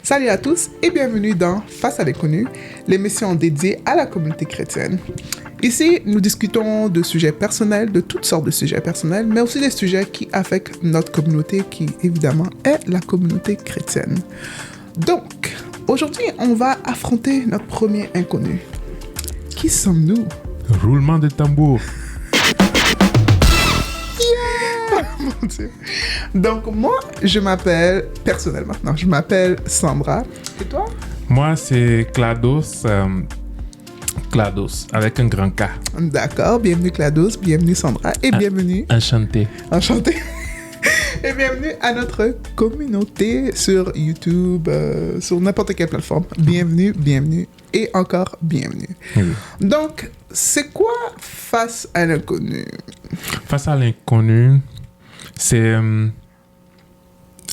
Salut à tous et bienvenue dans Face à l'inconnu, l'émission dédiée à la communauté chrétienne. Ici, nous discutons de sujets personnels, de toutes sortes de sujets personnels, mais aussi des sujets qui affectent notre communauté qui, évidemment, est la communauté chrétienne. Donc, aujourd'hui, on va affronter notre premier inconnu. Qui sommes-nous? Roulement de tambour. Mon Dieu. Donc, moi, je m'appelle, personnellement, non, je m'appelle Sandra. Et toi? Moi, c'est Clados. Clados, avec un grand K. D'accord, bienvenue Clados, bienvenue Sandra et bienvenue. Enchanté. Enchanté. Et bienvenue à notre communauté sur YouTube, sur n'importe quelle plateforme. Bienvenue, bienvenue et encore bienvenue. Oui. Donc, c'est quoi Face à l'inconnu? Face à l'inconnu, c'est...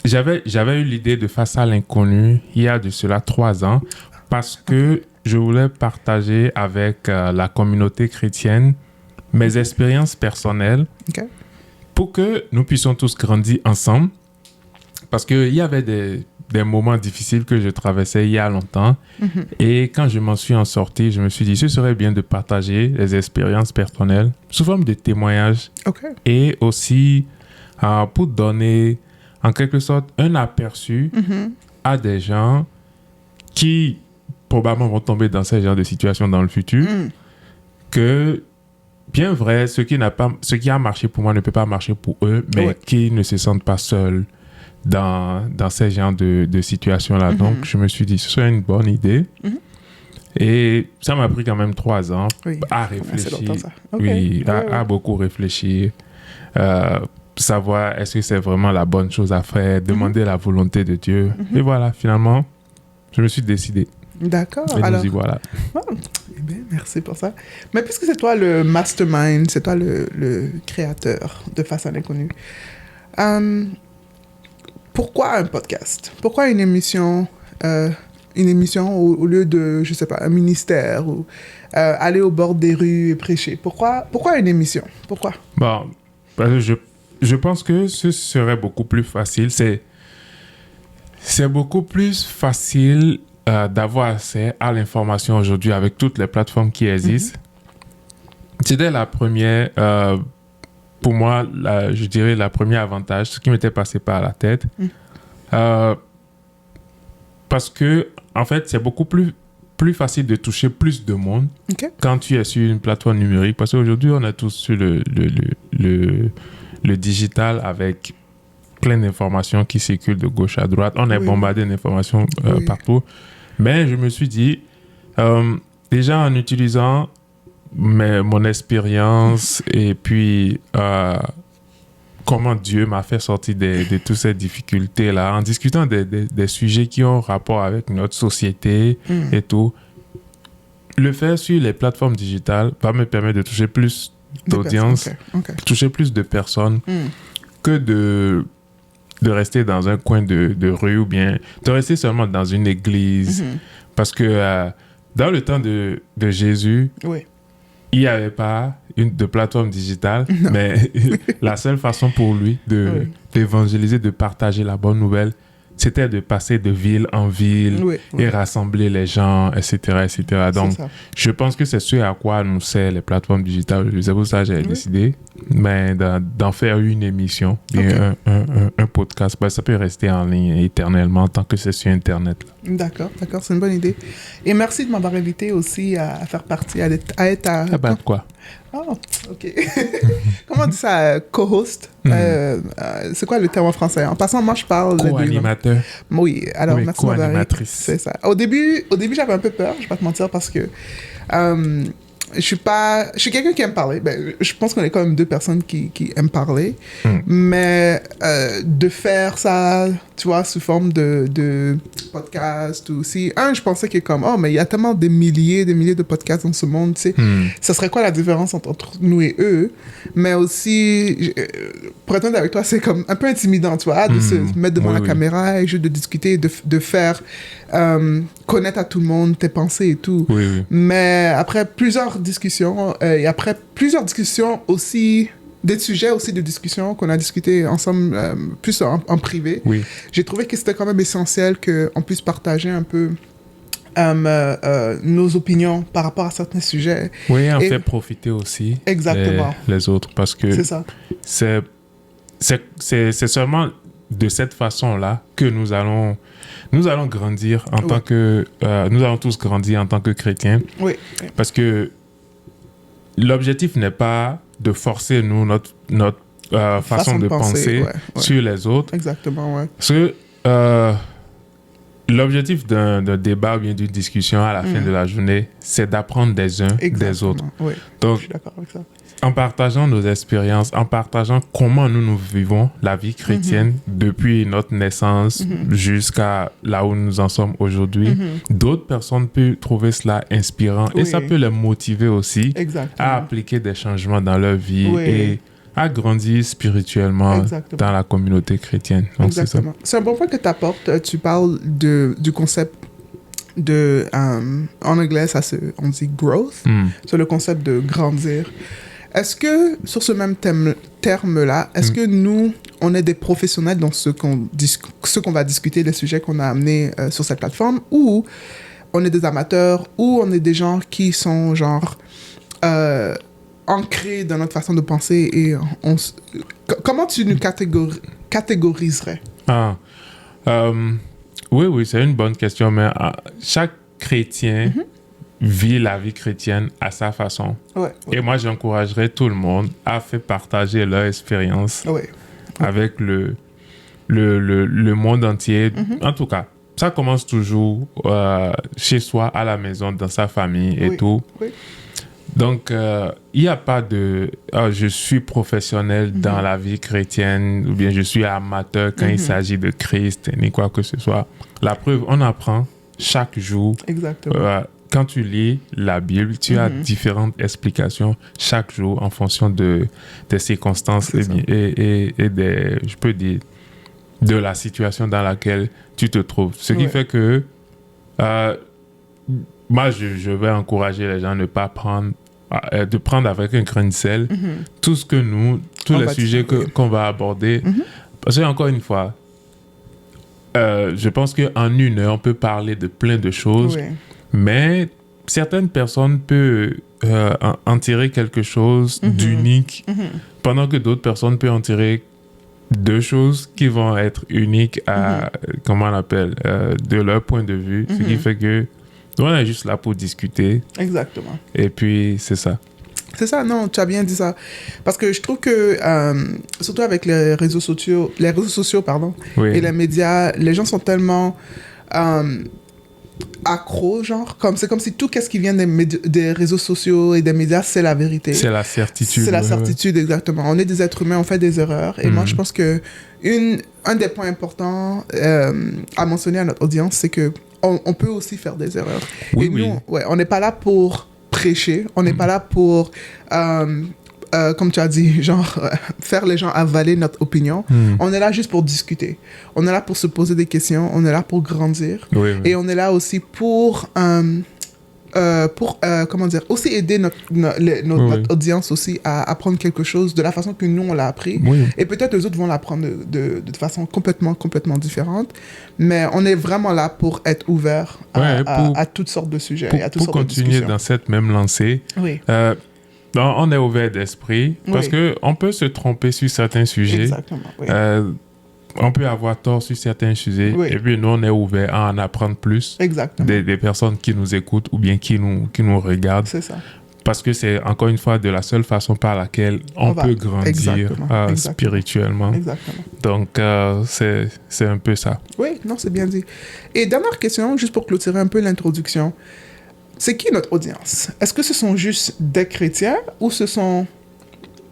J'avais eu l'idée de Face à l'inconnu il y a de cela 3 ans parce que je voulais partager avec la communauté chrétienne mes expériences personnelles. OK. Pour que nous puissions tous grandir ensemble, parce qu'il y avait des moments difficiles que je traversais il y a longtemps, et quand je m'en suis en sorti, je me suis dit, ce serait bien de partager les expériences personnelles sous forme de témoignages, OK. et aussi pour donner en quelque sorte un aperçu à des gens qui probablement vont tomber dans ce genre de situation dans le futur, que bien vrai, ce qui a marché pour moi ne peut pas marcher pour eux, mais qui ne se sentent pas seuls dans ces genres de situations-là. Donc, je me suis dit, ce serait une bonne idée. Et ça m'a pris quand même 3 ans à réfléchir. C'est longtemps, ça. Okay. Oui, à beaucoup réfléchir. Savoir est-ce que c'est vraiment la bonne chose à faire, demander la volonté de Dieu. Et voilà, finalement, je me suis décidé. D'accord. Et alors, nous y voilà. Oh, eh bien, merci pour ça. Mais puisque c'est toi le mastermind, c'est toi le créateur de Face à l'inconnu, pourquoi un podcast? Pourquoi une émission au lieu de, je sais pas, un ministère ou aller au bord des rues et prêcher? Pourquoi une émission? Pourquoi? Bon, parce que je pense que ce serait beaucoup plus facile. C'est beaucoup plus facile d'avoir accès à l'information aujourd'hui avec toutes les plateformes qui existent. C'était la première, pour moi, je dirais la première avantage, ce qui m'était passé par la tête. Parce que, en fait, c'est beaucoup plus facile de toucher plus de monde quand tu es sur une plateforme numérique. Parce qu'aujourd'hui, on est tous sur le digital avec plein d'informations qui circulent de gauche à droite. On est bombardé d'informations partout. Mais je me suis dit, déjà en utilisant mon expérience et puis comment Dieu m'a fait sortir de toutes ces difficultés-là, en discutant des sujets qui ont rapport avec notre société et tout, le faire sur les plateformes digitales va me permettre de toucher plus d'audience, toucher plus de personnes que de rester dans un coin de rue ou bien de rester seulement dans une église. Parce que dans le temps de Jésus, il n'y avait pas de plateforme digitale, mais la seule façon pour lui d'évangéliser, de partager la bonne nouvelle, c'était de passer de ville en ville et rassembler les gens, etc. etc. Donc, je pense que c'est ce à quoi nous servent les plateformes digitales. C'est pour ça que j'ai décidé d'en faire une émission, un podcast. Ben, ça peut rester en ligne éternellement tant que c'est sur Internet. D'accord, c'est une bonne idée. Et merci de m'avoir invité aussi à faire partie, à être à... Ah ben, quoi? Oh, OK. Comment on dit ça? Co-host? C'est quoi le terme en français? En passant, moi, je parle... Co-animateur. Oui, alors merci de m'avoir invité. C'est ça. Au début, j'avais un peu peur, je vais pas te mentir, parce que je suis quelqu'un qui aime parler. Ben, je pense qu'on est quand même 2 personnes qui aiment parler. Mais de faire ça, tu vois, sous forme de podcast ou si... je pensais que comme, mais il y a tellement des milliers de podcasts dans ce monde, tu sais. Ça serait quoi la différence entre nous et eux? Mais aussi, pour être honnête avec toi, c'est comme un peu intimidant, tu vois, de se mettre devant la caméra et juste de discuter, de faire connaître à tout le monde tes pensées et tout. Mais après plusieurs discussions, et après plusieurs discussions aussi des sujets aussi de discussion qu'on a discuté ensemble, plus en privé. Oui. J'ai trouvé que c'était quand même essentiel qu'on puisse partager un peu nos opinions par rapport à certains sujets. Oui, en fait profiter aussi exactement. Les autres, parce que c'est ça. C'est seulement de cette façon-là que nous allons grandir en tant que... nous allons tous grandir en tant que chrétiens. Oui. Parce que l'objectif n'est pas de forcer notre façon de penser sur les autres. Exactement, ouais. Parce que l'objectif d'un débat ou bien d'une discussion à la fin de la journée, c'est d'apprendre des uns des autres. Oui, donc, je suis d'accord avec ça. En partageant nos expériences, en partageant comment nous vivons la vie chrétienne depuis notre naissance jusqu'à là où nous en sommes aujourd'hui, d'autres personnes peuvent trouver cela inspirant et ça peut les motiver aussi à appliquer des changements dans leur vie et à grandir spirituellement dans la communauté chrétienne. Donc, exactement. C'est un bon point que tu apportes. Tu parles du concept de... en anglais, on dit growth. C'est le concept de grandir. Est-ce que, sur ce même terme-là, est-ce que nous, on est des professionnels dans ce qu'on va discuter, les sujets qu'on a amenés sur cette plateforme, ou on est des amateurs, ou on est des gens qui sont genre ancrés dans notre façon de penser et comment tu nous catégoriserais? Oui, c'est une bonne question, mais chaque chrétien vit la vie chrétienne à sa façon. Et moi, j'encouragerais tout le monde à faire partager leur expérience avec le monde entier. En tout cas, ça commence toujours chez soi, à la maison, dans sa famille et tout. Donc, il n'y a pas de je suis professionnel dans la vie chrétienne ou bien je suis amateur quand il s'agit de Christ, ni quoi que ce soit. La preuve, on apprend chaque jour. Exactement. Quand tu lis la Bible, tu as différentes explications chaque jour en fonction des circonstances et des, je peux dire, de la situation dans laquelle tu te trouves. Ce qui fait que moi, je vais encourager les gens à ne pas prendre avec un grain de sel tout ce que tous les sujets qu'on va aborder. Parce que, encore une fois, je pense qu'en 1 heure, on peut parler de plein de choses. Mais certaines personnes peuvent en tirer quelque chose d'unique, pendant que d'autres personnes peuvent en tirer 2 choses qui vont être uniques à, comment on appelle, de leur point de vue. Ce qui fait que on est juste là pour discuter. Exactement. Et puis, c'est ça. C'est ça, non, tu as bien dit ça. Parce que je trouve que, surtout avec les réseaux sociaux, et les médias, les gens sont tellement... accro, genre, c'est comme si tout ce qui vient des réseaux sociaux et des médias, c'est la vérité. C'est la certitude. C'est la certitude, exactement. On est des êtres humains, on fait des erreurs. Et moi, je pense que un des points importants à mentionner à notre audience, c'est que on peut aussi faire des erreurs. Et nous, on n'est pas là pour prêcher, on n'est pas là pour... comme tu as dit, genre, faire les gens avaler notre opinion. On est là juste pour discuter. On est là pour se poser des questions. On est là pour grandir. Et on est là aussi pour comment dire, aussi aider notre audience aussi à apprendre quelque chose de la façon que nous, on l'a appris. Et peut-être les autres vont l'apprendre de façon complètement différente. Mais on est vraiment là pour être ouvert à toutes sortes de sujets et à toutes sortes de discussions. Pour continuer dans cette même lancée, on est ouvert d'esprit parce qu'on peut se tromper sur certains sujets. Exactement, on peut avoir tort sur certains sujets et puis nous, on est ouvert à en apprendre plus des personnes qui nous écoutent ou bien qui nous regardent. C'est ça. Parce que c'est encore une fois de la seule façon par laquelle on peut grandir spirituellement. Exactement. Donc, c'est un peu ça. Oui, non, c'est bien dit. Et dernière question, juste pour clôturer un peu l'introduction. C'est qui notre audience? Est-ce que ce sont juste des chrétiens ou ce sont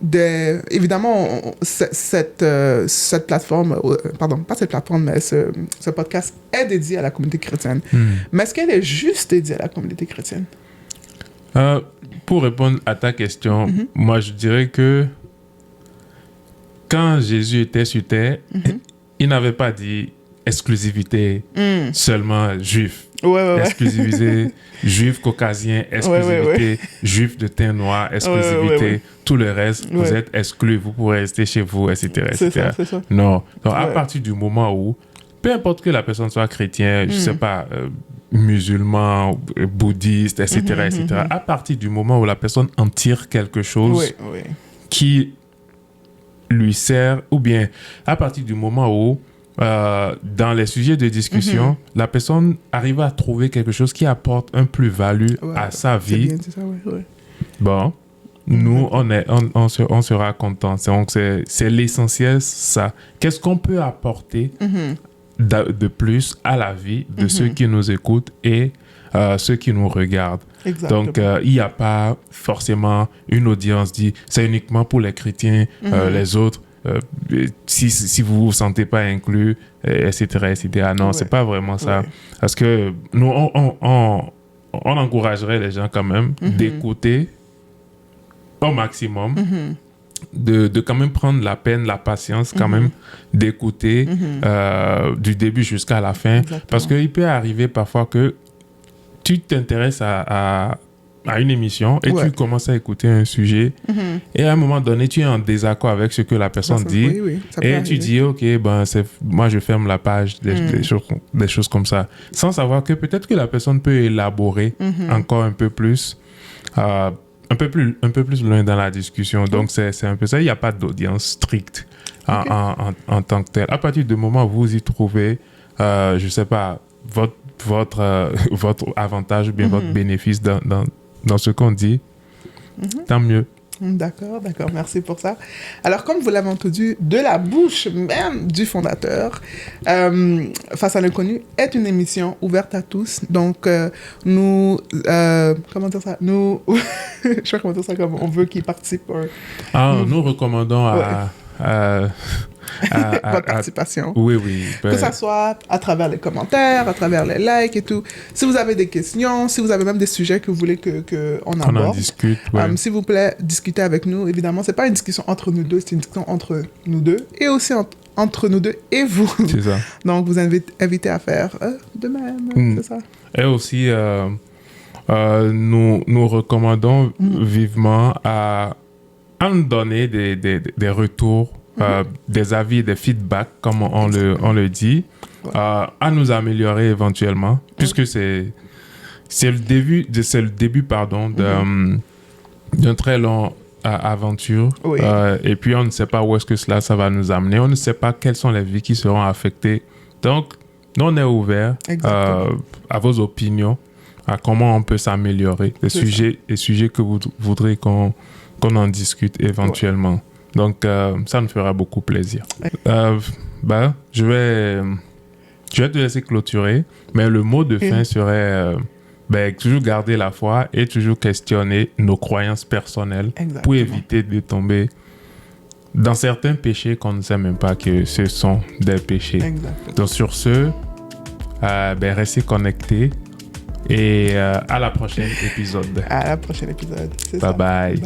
des... Évidemment, cette plateforme, pardon, pas cette plateforme, mais ce podcast est dédié à la communauté chrétienne. Mais est-ce qu'elle est juste dédiée à la communauté chrétienne? Pour répondre à ta question, moi je dirais que quand Jésus était sur terre, il n'avait pas dit exclusivité seulement juif. exclusivité juif caucasien, exclusivité juif de teint noir, exclusivité tout le reste, vous êtes exclus, vous pourrez rester chez vous, etc. C'est ça. Non. Donc, à partir du moment où, peu importe que la personne soit chrétienne, je sais pas, musulman, bouddhiste, etc., etc., à partir du moment où la personne en tire quelque chose qui lui sert, ou bien à partir du moment où dans les sujets de discussion, la personne arrive à trouver quelque chose qui apporte un plus-value à sa vie. C'est ça, Bon, nous, on sera contents. Donc, c'est l'essentiel, ça. Qu'est-ce qu'on peut apporter de plus à la vie de ceux qui nous écoutent et ceux qui nous regardent. Exactement. Donc, il n'y a pas forcément une audience dit c'est uniquement pour les chrétiens, les autres. Si vous ne vous sentez pas inclus, etc., etc. Non, c'est pas vraiment ça. Parce que nous, on encouragerait les gens quand même d'écouter au maximum, de quand même prendre la peine, la patience quand même d'écouter du début jusqu'à la fin. Exactement. Parce qu'il peut arriver parfois que tu t'intéresses à une émission et tu commences à écouter un sujet et à un moment donné, tu es en désaccord avec ce que la personne dit et tu dis, OK, moi je ferme la page, des choses comme ça. Sans savoir que peut-être que la personne peut élaborer encore un peu plus, un peu plus loin dans la discussion. Donc, c'est un peu ça. Il n'y a pas d'audience stricte en tant que telle. À partir du moment où vous y trouvez, je ne sais pas, votre avantage ou bien votre bénéfice dans ce qu'on dit, tant mieux. D'accord. Merci pour ça. Alors, comme vous l'avez entendu, de la bouche même du fondateur, Face à l'inconnu est une émission ouverte à tous. Donc, nous... comment dire ça? Nous... je sais pas comment dire ça, comme on veut qu'ils participent. Nous recommandons votre participation. Oui. Que ça soit à travers les commentaires, à travers les likes et tout. Si vous avez des questions, si vous avez même des sujets que vous voulez qu'on aborde, en discute, s'il vous plaît, discutez avec nous. Évidemment, c'est pas une discussion entre nous deux, c'est une discussion entre nous deux et aussi entre nous deux et vous. C'est ça. Donc, vous invitez à faire de même. C'est ça. Et aussi, nous recommandons vivement à nous donner des retours, des avis, des feedbacks, comme on le dit, à nous améliorer éventuellement, puisque c'est le début d'un très long aventure. Et puis, on ne sait pas où est-ce que ça va nous amener. On ne sait pas quelles sont les vies qui seront affectées. Donc, nous, on est ouvert à vos opinions, à comment on peut s'améliorer, les sujets que vous voudrez qu'on en discute éventuellement. Donc, ça nous fera beaucoup plaisir. Je vais te laisser clôturer, mais le mot de fin serait toujours garder la foi et toujours questionner nos croyances personnelles pour éviter de tomber dans certains péchés qu'on ne sait même pas que ce sont des péchés. Donc, sur ce, restez connectés et à la prochaine épisode. À la prochaine épisode. Bye bye.